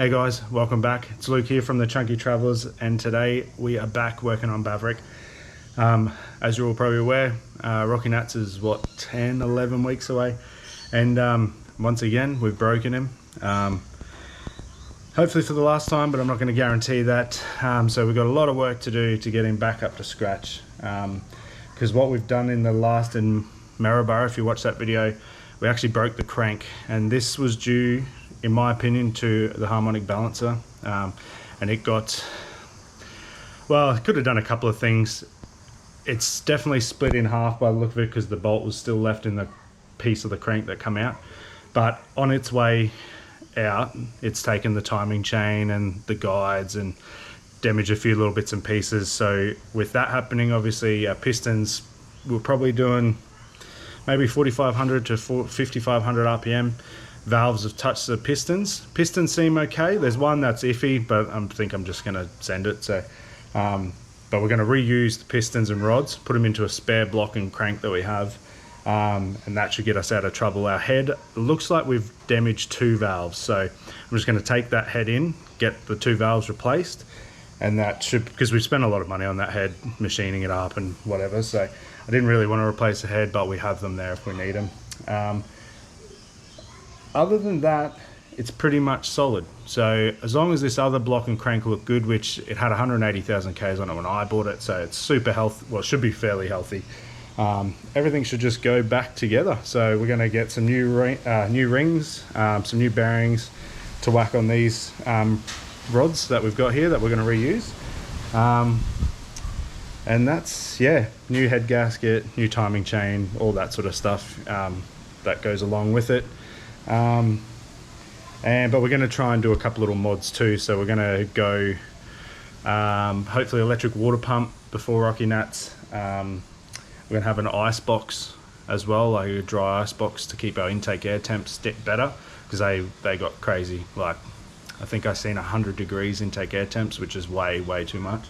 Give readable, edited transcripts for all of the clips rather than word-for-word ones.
Hey guys, welcome back. It's Luke here from the Chunky Travellers, and today we are back working on Baverick. As you're all probably aware, Rockynats is what, 10, 11 weeks away, and once again we've broken him. Hopefully for the last time, but I'm not going to guarantee that. So we've got a lot of work to do to get him back up to scratch, because what we've done in the last in Maryborough, if you watch that video, we actually broke the crank, and this was due, in my opinion, to the harmonic balancer, and it got, well, it could have done a couple of things. It's definitely split in half by the look of it, because the bolt was still left in the piece of the crank that come out, but on its way out it's taken the timing chain and the guides and damaged a few little bits and pieces. So with that happening, obviously our pistons, we're probably doing maybe 4500 to 5500 RPM. Valves have touched the pistons. Pistons seem okay. There's one that's iffy, but I think I'm just going to send it. So, but we're going to reuse the pistons and rods, put them into a spare block and crank that we have, and that should get us out of trouble. Our head, looks like we've damaged 2 valves, so I'm just going to take that head in, get the 2 valves replaced, and that should, because we spent a lot of money on that head, machining it up and whatever. So I didn't really want to replace the head, but we have them there if we need them. Other than that, it's pretty much solid. So as long as this other block and crank look good, which it had 180,000 Ks on it when I bought it, so it's super healthy. Well, it should be fairly healthy. Everything should just go back together. So we're going to get some new rings, some new bearings to whack on these rods that we've got here that we're going to reuse. And that's, yeah, new head gasket, new timing chain, all that sort of stuff that goes along with it. But we're going to try and do a couple little mods too. So we're going to go hopefully electric water pump before Rockynats. We're going to have an ice box as well, like a dry ice box, to keep our intake air temps better, because they got crazy. Like, I think I've seen 100 degrees intake air temps, which is way too much.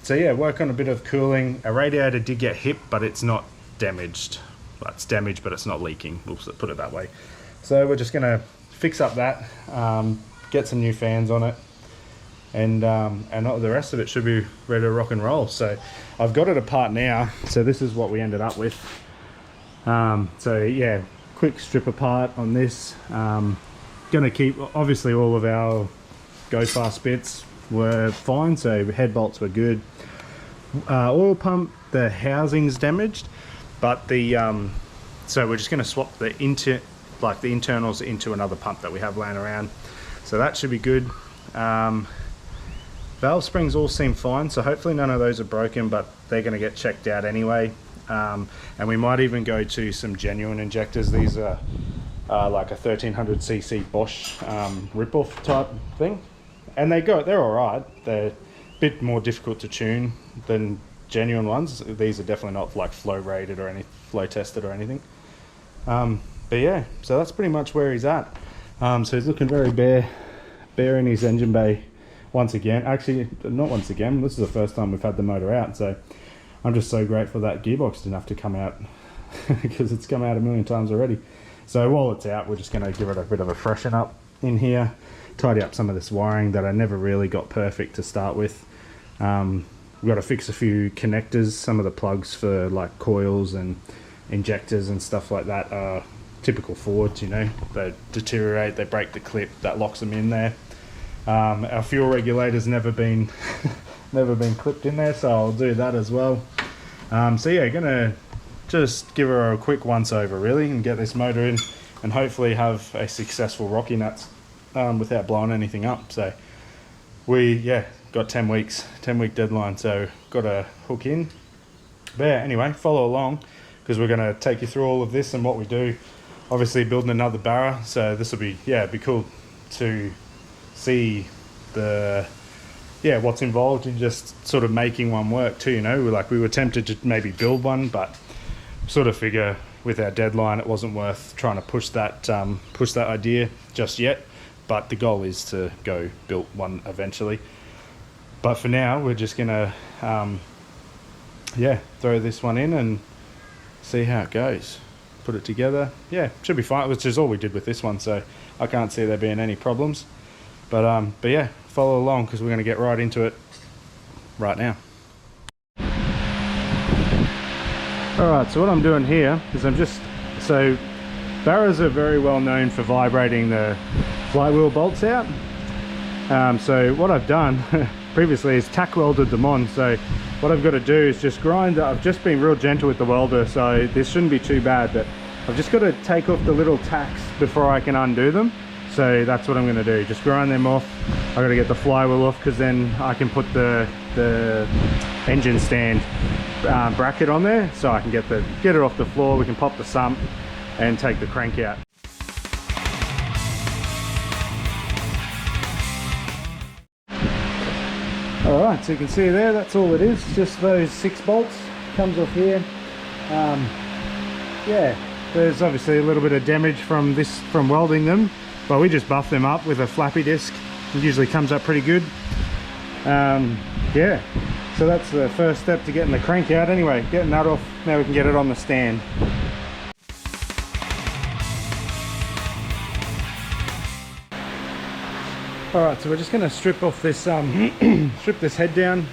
So yeah, work on a bit of cooling. Our radiator did get hit, but it's not damaged. Well, it's damaged, but it's not leaking, we'll put it that way. So we're just gonna fix up that, get some new fans on it, and the rest of it should be ready to rock and roll. So I've got it apart now, so this is what we ended up with. So yeah, quick strip apart on this. Gonna keep, obviously all of our go fast bits were fine, so head bolts were good. Oil pump, the housing's damaged, but the so we're just going to swap the internals into another pump that we have laying around, so that should be good. Valve springs all seem fine, so hopefully none of those are broken, but they're going to get checked out anyway. And we might even go to some genuine injectors. These are like a 1300cc Bosch rip-off type thing, and they're all right. They're a bit more difficult to tune than genuine ones. These are definitely not like flow rated or any flow tested or anything. But yeah, so that's pretty much where he's at. So he's looking very bare in his engine bay once again. Actually, not once again, this is the first time we've had the motor out, so I'm just so grateful that gearbox didn't have to come out because it's come out a million times already. So while it's out, we're just going to give it a bit of a freshen up in here, tidy up some of this wiring that I never really got perfect to start with. We've got to fix a few connectors. Some of the plugs for like coils and injectors and stuff like that are typical Fords, you know, they deteriorate, they break the clip that locks them in there. Our fuel regulator's never been clipped in there, so I'll do that as well. So yeah, gonna just give her a quick once over really and get this motor in, and hopefully have a successful Rockynats without blowing anything up. So we got 10 weeks, 10-week deadline, so got to hook in. But yeah, anyway, follow along, because we're going to take you through all of this and what we do. Obviously building another barra, so this will be, yeah, it'd be cool to see what's involved in just sort of making one work too, you know. We were tempted to maybe build one, but sort of figure with our deadline it wasn't worth trying to push that idea just yet. But the goal is to go build one eventually. But for now, we're just gonna throw this one in and see how it goes. Put it together. Yeah, should be fine, which is all we did with this one, so I can't see there being any problems. But yeah, follow along because we're going to get right into it right now. Alright, so what I'm doing here is so barrows are very well known for vibrating the flywheel bolts out. So what I've done previously is tack welded them on. So what I've got to do is just grind. I've just been real gentle with the welder, so this shouldn't be too bad, but I've just got to take off the little tacks before I can undo them. So that's what I'm going to do, just grind them off. I've got to get the flywheel off because then I can put the engine stand bracket on there, so I can get it off the floor. We can pop the sump and take the crank out. Alright, so you can see there, that's all it is, just those 6 bolts, comes off here. Yeah, there's obviously a little bit of damage from welding them, but we just buff them up with a flappy disc. It usually comes up pretty good. Yeah, so that's the first step to getting the crank out. Anyway, getting that off, now we can get it on the stand. Alright, so we're just going to strip off this, strip this head down.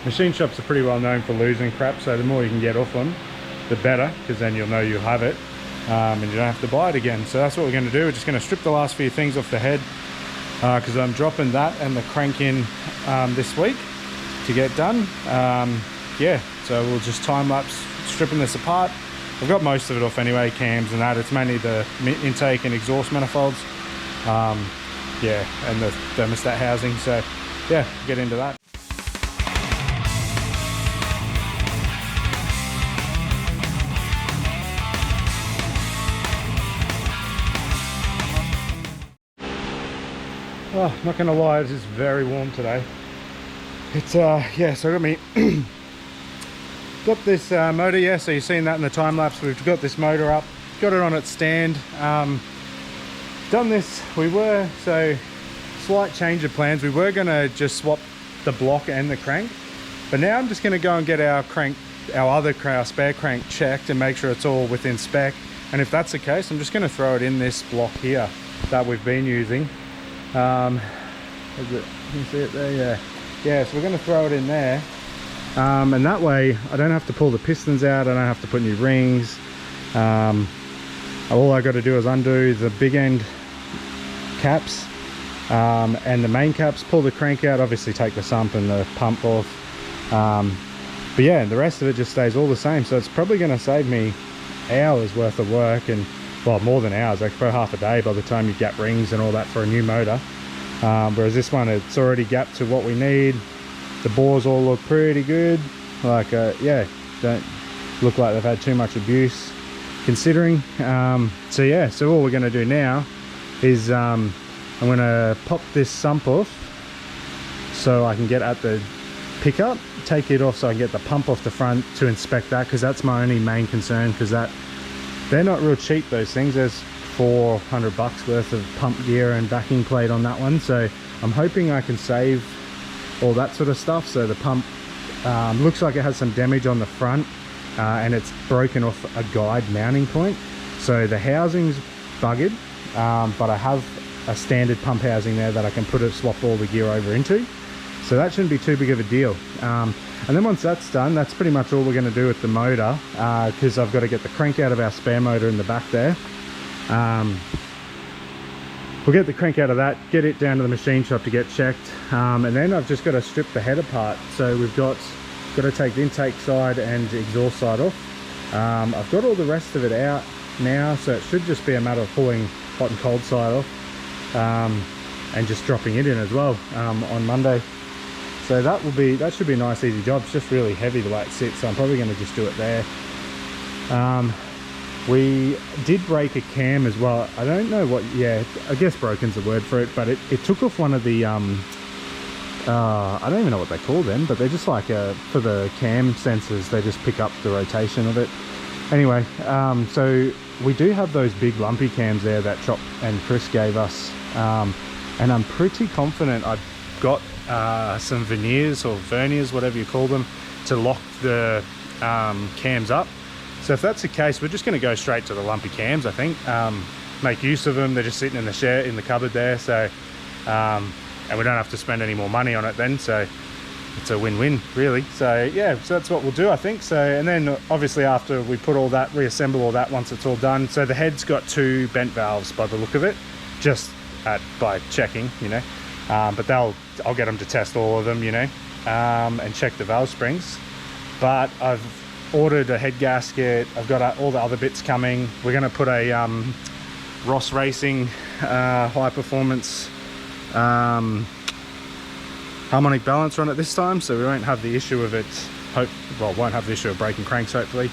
Machine shops are pretty well known for losing crap, so the more you can get off them, the better, because then you'll know you'll have it, and you don't have to buy it again. So that's what we're going to do. We're just going to strip the last few things off the head, because I'm dropping that and the crank in this week to get done. Yeah, so we'll just time lapse stripping this apart. I've got most of it off anyway, cams and that. It's mainly the intake and exhaust manifolds. Yeah, and the thermostat housing, so yeah, get into that. Oh, not gonna lie, it is very warm today. It's yeah, so I got me got this motor, yeah, so you've seen that in the time lapse. We've got this motor up, got it on its stand. Done this, so slight change of plans. We were gonna just swap the block and the crank, but now I'm just gonna go and get our spare crank checked and make sure it's all within spec. And if that's the case, I'm just gonna throw it in this block here that we've been using. Is it, you can see it there, yeah, so we're gonna throw it in there, and that way I don't have to pull the pistons out, I don't have to put new rings. All I got to do is undo the big end caps and the main caps, pull the crank out, obviously take the sump and the pump off, but yeah, the rest of it just stays all the same. So it's probably going to save me hours worth of work, and well, more than hours, like for half a day by the time you gap rings and all that for a new motor. Whereas this one, it's already gapped to what we need. The bores all look pretty good, like yeah, don't look like they've had too much abuse considering. So yeah, so all we're going to do now is I'm going to pop this sump off so I can get at the pickup, take it off so I can get the pump off the front to inspect that, because that's my only main concern, because they're not real cheap, those things. There's $400 worth of pump gear and backing plate on that one, so I'm hoping I can save all that sort of stuff. So the pump looks like it has some damage on the front, and it's broken off a guide mounting point, so the housing's buggered, but I have a standard pump housing there that I can swap all the gear over into, so that shouldn't be too big of a deal. And then once that's done, that's pretty much all we're going to do with the motor, because I've got to get the crank out of our spare motor in the back there. We'll get the crank out of that, get it down to the machine shop to get checked, and then I've just got to strip the head apart. So we've got to take the intake side and the exhaust side off. I've got all the rest of it out now, so it should just be a matter of pulling hot and cold side off, and just dropping it in as well on Monday. So that should be a nice easy job. It's just really heavy the way it sits, so I'm probably going to just do it there. We did break a cam as well. I don't know what, yeah, I guess broken's the word for it, but it took off one of the I don't even know what they call them, but they're just like for the cam sensors, they just pick up the rotation of it. Anyway, so we do have those big lumpy cams there that Chop and Chris gave us, and I'm pretty confident I've got some veneers or verniers, whatever you call them, to lock the cams up. So if that's the case, we're just going to go straight to the lumpy cams, I think. Make use of them. They're just sitting in the cupboard there, so and we don't have to spend any more money on it then, so it's a win-win really. So yeah, so that's what we'll do, I think. So, and then obviously after we put all that, reassemble all that once it's all done. So the head's got 2 bent valves by the look of it, just by checking, you know, but I'll get them to test all of them, you know, and check the valve springs. But I've ordered a head gasket. I've got all the other bits coming. We're going to put a Ross Racing high performance harmonic balancer on it this time, so we won't have the issue of it, won't have the issue of breaking cranks hopefully.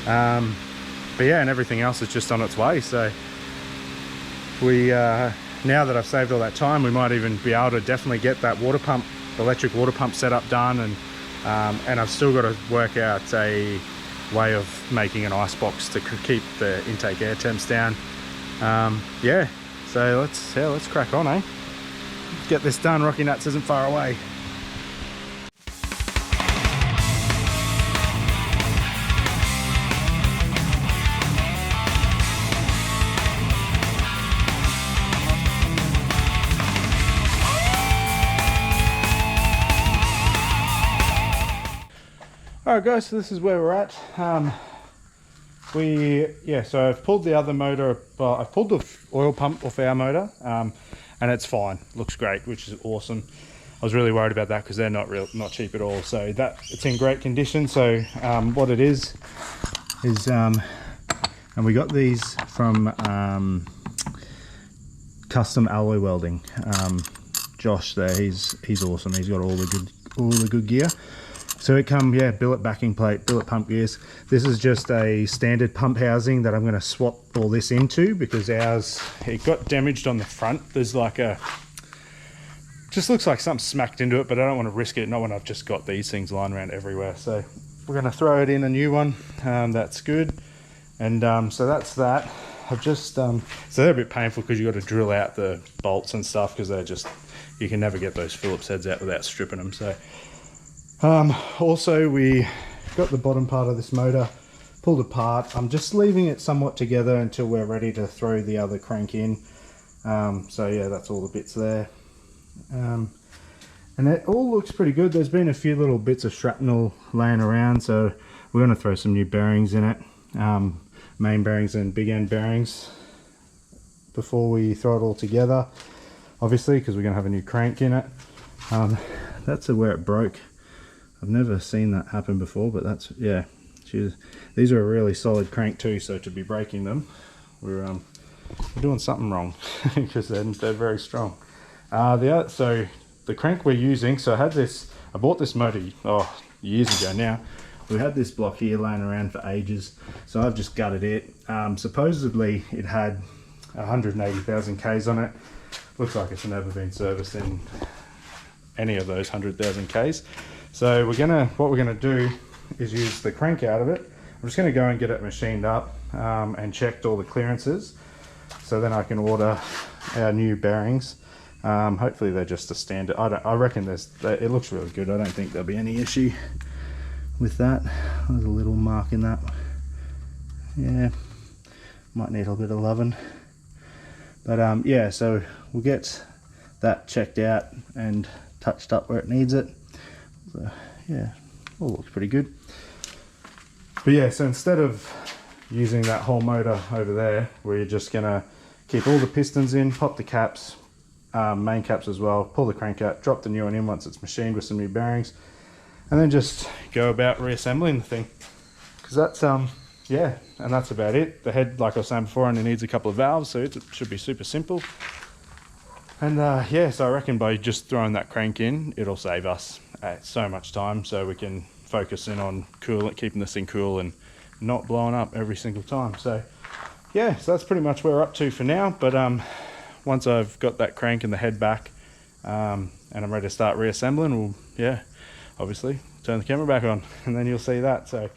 But yeah, and everything else is just on its way. So we now that I've saved all that time, we might even be able to definitely get that water pump, electric water pump setup done, and I've still got to work out a way of making an ice box to keep the intake air temps down. Yeah, so let's crack on, eh? Let's get this done. Rockynats isn't far away. Alright guys, so this is where we're at. So I've pulled the other motor, I've pulled the oil pump off our motor, and it's fine, looks great, which is awesome. I was really worried about that because they're not cheap at all. So that it's in great condition. So what it is, and we got these from Custom Alloy Welding. Josh there, he's awesome. He's got all the good gear. So it come, yeah, billet backing plate, billet pump gears. This is just a standard pump housing that I'm going to swap all this into because ours, it got damaged on the front. There's like just looks like something smacked into it, but I don't want to risk it, not when I've just got these things lying around everywhere. So we're going to throw it in a new one. That's good. And so that's that. I've just, so they're a bit painful because you got to drill out the bolts and stuff because they're just, you can never get those Phillips heads out without stripping them. So also we got the bottom part of this motor pulled apart. I'm just leaving it somewhat together until we're ready to throw the other crank in. So yeah, that's all the bits there. And it all looks pretty good. There's been a few little bits of shrapnel laying around, so we're going to throw some new bearings in it, main bearings and big end bearings, before we throw it all together, obviously, because we're going to have a new crank in it. That's where it broke. I've never seen that happen before, but that's, yeah, these are a really solid crank too, so to be breaking them, we're doing something wrong because they're very strong. So the crank we're using, so I bought this motor years ago now. We had this block here laying around for ages, so I've just gutted it. Supposedly it had 180,000 Ks on it. Looks like it's never been serviced in any of those 100,000 Ks. So what we're gonna do is use the crank out of it. I'm just gonna go and get it machined up and checked all the clearances, so then I can order our new bearings. Hopefully they're just a standard. I reckon it looks really good. I don't think there'll be any issue with that. There's a little mark in that. Yeah, might need a little bit of loving. But yeah, so we'll get that checked out and touched up where it needs it. So yeah, all looks pretty good. But yeah, so instead of using that whole motor over there, we're just gonna keep all the pistons in, pop the caps, main caps as well, pull the crank out, drop the new one in once it's machined with some new bearings, and then just go about reassembling the thing. Because that's yeah, and that's about it. The head, like I was saying before, only needs a couple of valves, so it should be super simple. And yeah, so I reckon by just throwing that crank in, it'll save us so much time, so we can focus in on keeping this thing cool and not blowing up every single time. So yeah, so that's pretty much where we're up to for now. But once I've got that crank and the head back, and I'm ready to start reassembling, we'll, yeah, obviously turn the camera back on and then you'll see that. So